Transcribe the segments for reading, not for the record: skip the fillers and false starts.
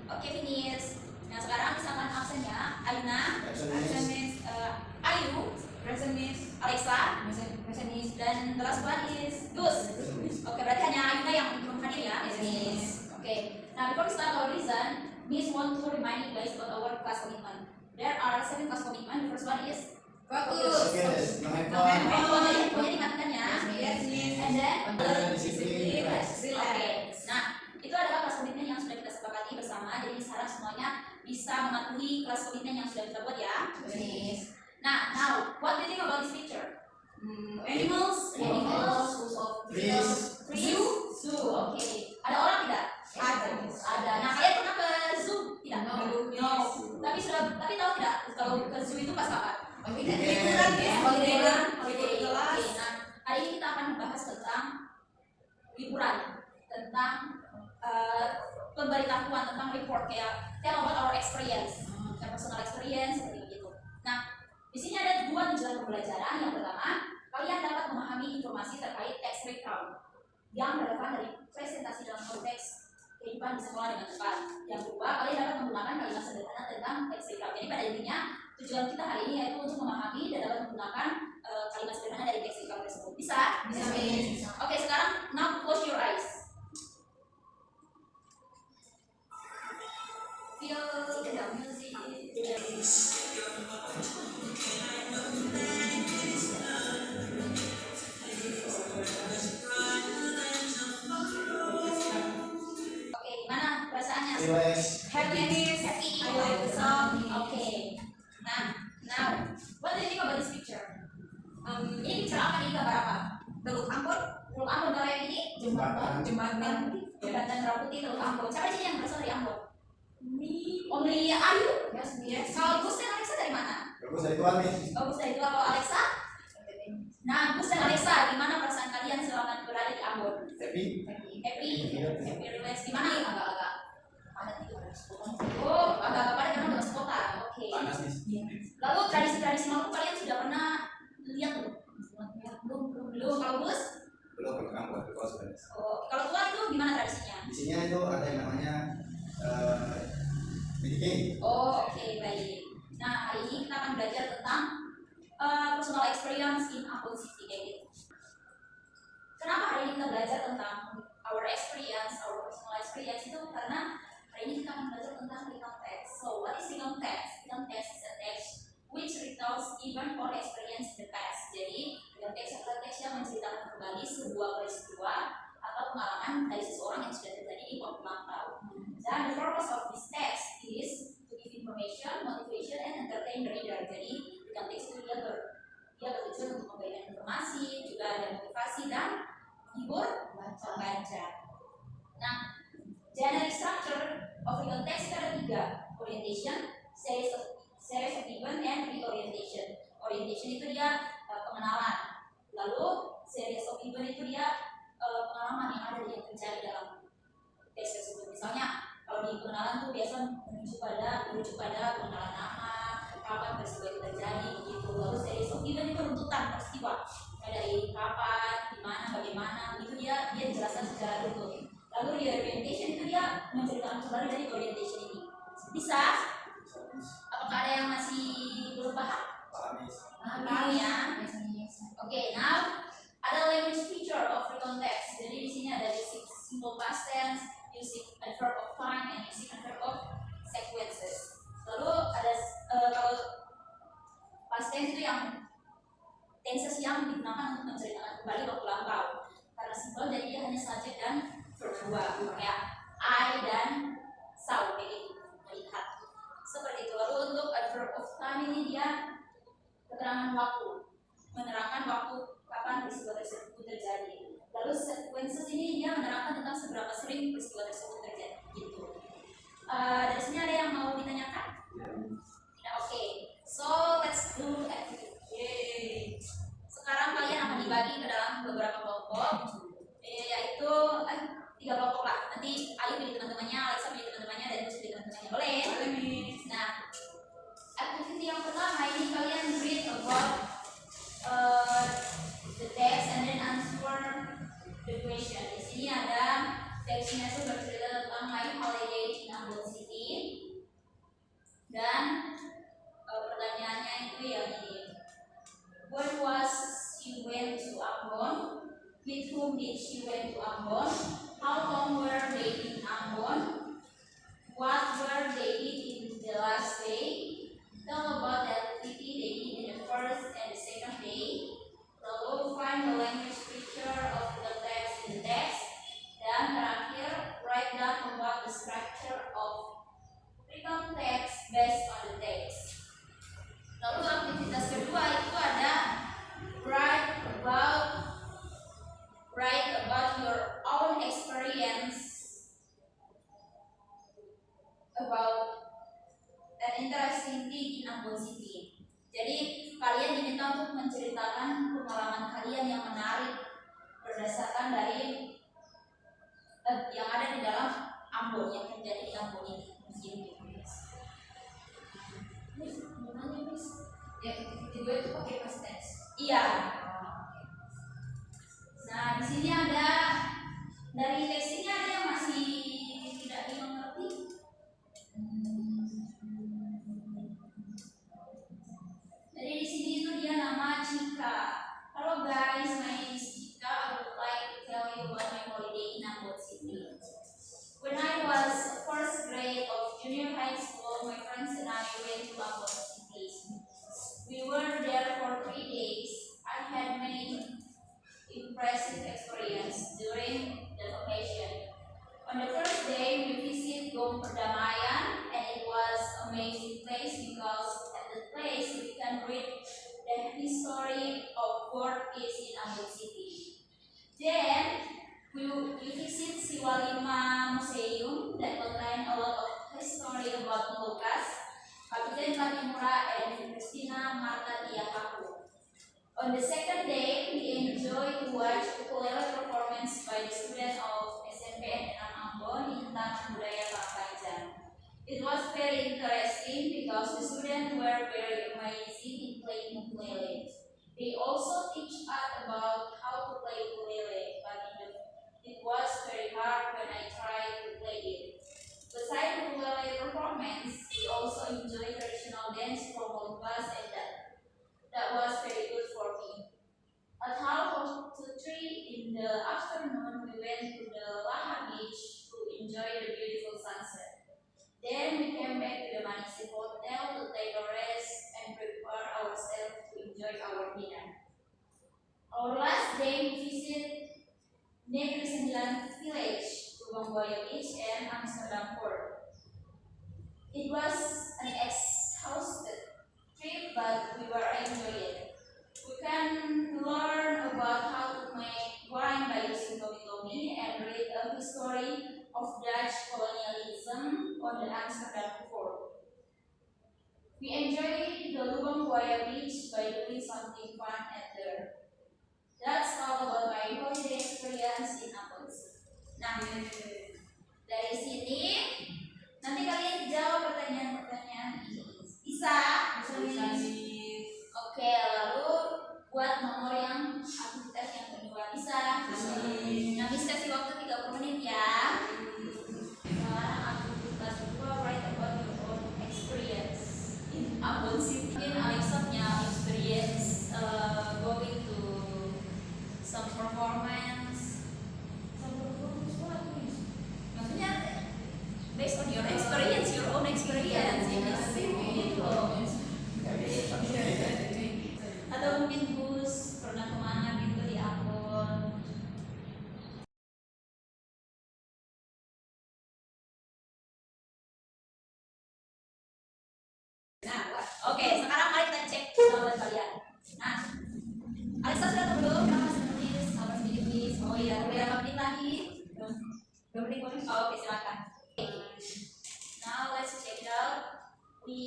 Oke, finish. Nah, sekarang misalkan absennya Ayuna, Absen is Ayu, Present is Alexa, present is dan the last one is Gus. Oke, berarti hanya Ayuna yang belum hadir ya. Yes. Oke. Now before we start our lesson, Miss want to remind you guys about our class commitment. There are 7 class commitment. The first one is fokus. pokoknya diingatkan ya. Yes, Miss. And then Disiplin. Oke. Nah, itu adalah kelas komitmen yang sudah kita sepakati bersama. Jadi sekarang semuanya bisa mematuhi kelas komitmen yang sudah kita buat ya. Yes. Now, what do you think about this picture? Animals. Animals, Trees. Zoo. Oke. Ada orang tidak? Ada. Nah, kalian pernah ke zoo? Tidak. No. Tapi tahu tidak kalau ke zoo itu pas kapan? Holiday. Oke. Nah, hari ini kita akan membahas tentang liburan, tentang pemberitahuan, tentang report kayak tell about our experience, personal experience seperti itu. Nah, di sini ada 2 tujuan pembelajaran. Yang pertama, kalian dapat memahami informasi terkait text breakdown yang relevan dari presentasi dalam konteks kehidupan di sekolah dengan tepat. Yang kedua, kalian dapat menggunakan kalimat sederhana tentang text breakdown. Jadi pada intinya tujuan kita hari ini yaitu untuk memahami dan dapat menggunakan kalimat sederhana dari text breakdown tersebut. Bisa? Bisa. Oke, sekarang now close your eyes. Feel the music. Oke, gimana perasaannya? Relax. Happy. I like the song. Okay. Now, what do you think about this picture? Ini picture apa nih? Gambar apa? Teluk Ambon. Teluk Ambon. Kalau yang ini Jembatan. jembatan Merah Putih Teluk Ambon. Siapa sih yang berasal dari Ambon? Only Ayu. Yes. Kalau Gus dan Alexa dari mana? Bagus dari Tuhan nih. Gus dari Tua. Kalau Alexa? Nah, Gus dan Alexa, gimana perasaan kalian selama berada di Ambon? Happy. Happy, relax. Di mana ya? Agak-agak padat itu. Oh, agak-agak padat karena udah masuk kota. Oke. Panas nih. Lalu tradisi-tradisi Maluku kalian sudah pernah lihat belum? Belum. Kalau Gus? Belum pernah buat kelas. Oh, kalau Tua itu gimana tradisinya? Di sini itu ada yang namanya meeting. Oh, oke, baik. Nah, hari ini kita akan belajar tentang personal experience in Ambon City kayak gitu. Kenapa hari ini kita belajar tentang our personal experience itu karena hari ini kita akan belajar tentang written text. So, what is written text? Written text is a text which retells event or experience in the past. Jadi, written text adalah teks yang menceritakan kembali sebuah peristiwa atau pengalaman dari seseorang yang sudah terjadi di waktu lampau. Dan the purpose of this text is to give information, motivation, and entertain the reader. Jadi, written text itu dia bertujuan untuk memberikan informasi, juga ada motivasi dan menghibur pembaca. Nah, generic structure of written text itu ada 3: orientation, series of event, and reorientation. Orientation itu dia pengenalan. Lalu series of event itu dia pengalaman yang ada yang terjadi dalam teks tersebut. Misalnya kalau di pengenalan tuh biasa merujuk pada pengenalan nama, kapan peristiwa itu terjadi begitu. Lalu series of event itu runtutan peristiwa dari kapan, di mana, bagaimana, itu dia dijelaskan secara runtut. Lalu reorientation itu dia menceritakan kembali dari orientation ini. Bisa? Apakah ada yang masih belum paham? Paham ya? Oke, now ada language feature of written text. Jadi di sini ada using simple past tense, using adverb of time, and using adverb of sequences. Lalu ada kalau past tense itu yang tenses yang digunakan untuk menceritakan kembali waktu lampau. Karena simple, jadi dia hanya subject dan verb 2, kayak I dan saw, jadi melihat. Seperti itu. Lalu untuk adverb of time ini dia keterangan waktu, menerangkan waktu kapan peristiwa tersebut terjadi. Lalu sequences ini dia menerangkan tentang seberapa sering peristiwa tersebut terjadi. Gitu. Dari sini ada yang mau ditanyakan? Tidak, oke. So let's do activity. Sekarang kalian akan dibagi ke dalam beberapa kelompok, yaitu 3 kelompok lah. Nanti Ayu pilih teman-temannya, Alexa pilih teman-temannya, dan Gus pilih teman-temannya. Boleh? Nah, activity yang pertama ini kalian read about the text and then answer the question. Di sini ada teksnya itu bercerita tentang my holiday in Ambon City. structure of written text based on the text. Lalu aktivitas kedua itu ada write about your own experience about an interesting thing in Ambon City. Jadi kalian diminta untuk menceritakan pengalaman kalian yang menarik berdasarkan dari yang ada di dalam Ambon, yang terjadi di Ambon ini. Ya, kedua itu pakai past tense. Iya. Nah, di sini ada dari teksnya ada yang masih tidak dimengerti. Jadi di sini itu dia nama Cika. Hello guys, my name is Cika. I would like to tell you about my holiday in Ambon City. When I was first grade of junior high school, my friends and I went to Ambon City. We were there for 3 days. I had many impressive experience during the vacation. On the first day, we visited Gom Perdamaian, and it was an amazing place because at the place we can read the history of Fort Peace in Ambon City. Then we visit Siwalima Museum that contain a lot of history about Molucas, Kapiten Patimura, and Christina Marta Tiakaku. On the second day, we enjoyed to watch ukulele performance by the students of SMPN Ambon in Taman Budaya Pangkajan. It was very interesting because the students were very amazing in playing ukulele. They also teach us about how to play ukulele, but it was very hard when I tried to play it. Besides ukulele performance, we also enjoy traditional dance from Molucas, and that was very good for me. At 2:30 in the afternoon, we went to the Laha Beach to enjoy the beautiful sunset. Then we came back to the Manisi Hotel to take a rest and prepare ourselves to enjoy our dinner. Our last day, we visited Negeri Sembilan Village, Lubang Buaya Beach, and Amsterdam Port. It was an exhausting trip, but we were enjoying it. We can learn about how to make wine by using tomi-tomi and read a history of Dutch colonialism on the Amsterdam Port. We enjoyed the Lubang Buaya Beach by doing something fun at there. That's all about my holiday experience in Ambon. Nah, dari sini nanti kalian jawab pertanyaan-pertanyaan ini. Bisa? Bisa. Oke, lalu buat nomor yang aktivitas yang kedua bisa. Nah, bisa kasih waktu 30 menit ya. Sekarang aktivitas kedua, write about your own experience in Ambon City. Mungkin Alexandnya experience going to some performance. Maksudnya based on your experience, your own experience in the city gitu loh. Atau mungkin Gus pernah kemana gitu di Ambon. Nah, oke, sekarang mari kita cek jawaban kalian. Nah, Alexa sudah tahu belum? Kamu masih menulis, sabar sedikit please. Oh iya, berapa menit lagi? Oke, silakan. Now let's check it out. We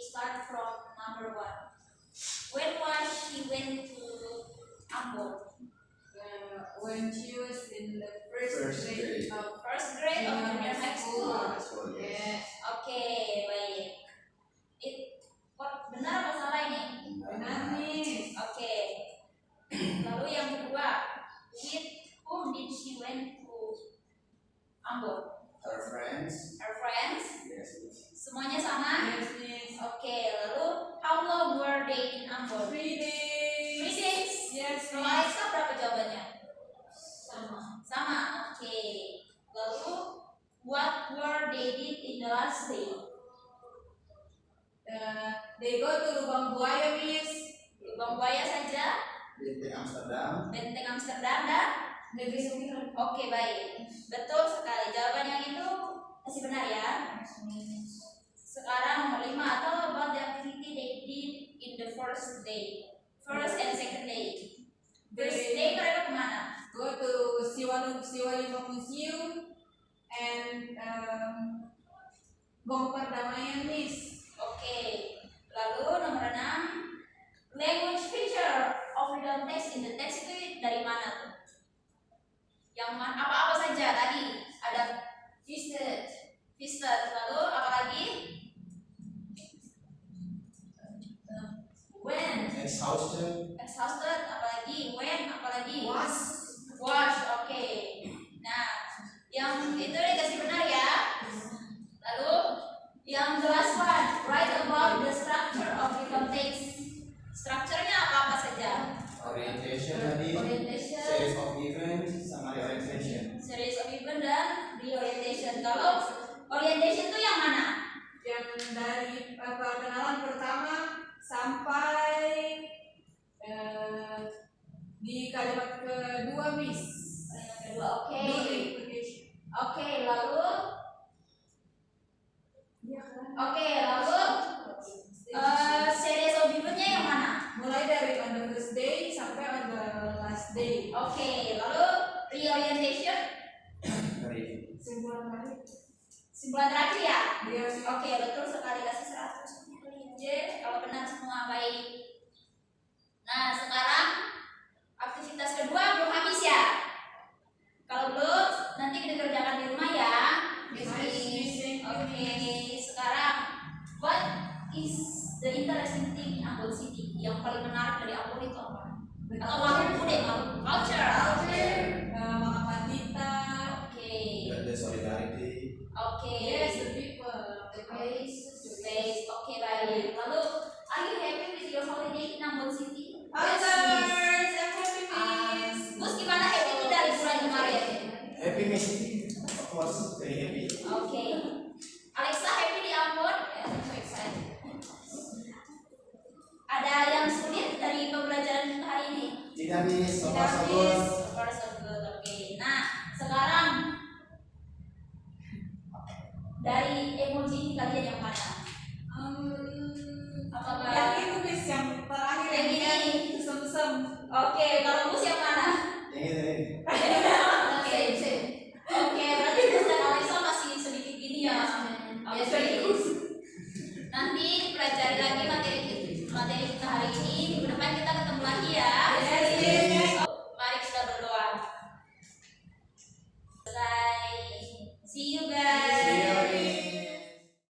start from number 1. When was she went to Ambon? When she was in the first First grade grade. of First grade of junior high school. Yes. Oke, baik. Benar apa salah ini? Benar nih. Oke. Lalu yang kedua, with whom did she went to Ambon? Our friends. Her friends? Yes. Semuanya sama? Yes, miss. Oke, lalu how long were they in Ambon? 3 days. 3 days? Yes, Kalau miss. Alexa berapa jawabannya? Sama. Sama, oke. Lalu, what were they did in the last day? They go to Lubang Buaya, miss. Lubang Buaya saja, Di Amsterdam. Benteng Amsterdam dan Negeri Sembilan. oke baik, betul sekali. Jawaban yang itu Kasih benar ya. Sekarang nomor 5 atau about the activity they did in the first day. First and second day. First day mereka kemana? Go to Siwalima Museum and Gong Perdamaian, Miss. Oke. Lalu nomor 6, language feature of freedom text in the text itu dari mana tuh? Yang mana? Apa-apa saja tadi? Ada visited. Lalu apa lagi? When. Exhausted. Apa lagi? When. Apa lagi? Was. Oke. Nah, yang itu dikasih benar ya. Lalu yang the last one, write about the structure of freedom text. Strukturnya apa saja? Orientation tadi. Orientation, Series of events sama reorientation. series of event dan reorientation. Kalau orientation itu yang mana? Yang dari perkenalan pertama sampai di kalimat kedua, Miss. Kalimat kedua, oke. Do the implication. Oke, lalu series of eventnya yang mana? Mulai dari on the first day sampai on the last day. Oke, lalu reorientation Dari simpulan terakhir ya? Dia Oke, betul sekali, kasih 100. Ye, kalau benar semua baik. Nah, sekarang aktivitas kedua belum habis ya? Kalau belum, nanti dikerjakan di rumah ya. Yes, Miss. Oke, sekarang what is the interesting thing in Ambon City? Yang paling menarik dari Ambon itu apa? Atau Maluku deh, Maluku culture. Makan pandita. Oke. the solidarity. Oke. Yes, the people. The place. Oke, baik. Lalu, are you happy with your holiday in Ambon City? Others, I'm happy, Miss. Gus, gimana happy dari bulan kemarin? Happy Miss. Of course, very happy. Oke. Alexa happy di Ambon? Yes, I'm so excited. Ada yang sulit dari pembelajaran kita hari ini? Tidak Miss, so far so Tidak, good. Miss. So far so good. Oke. Nah, sekarang dari emoji kalian yang mana? Apakah Yang itu, Miss, yang terakhir Yang ini? sem-sem. Oke, kalau Gus yang mana? Yang ini.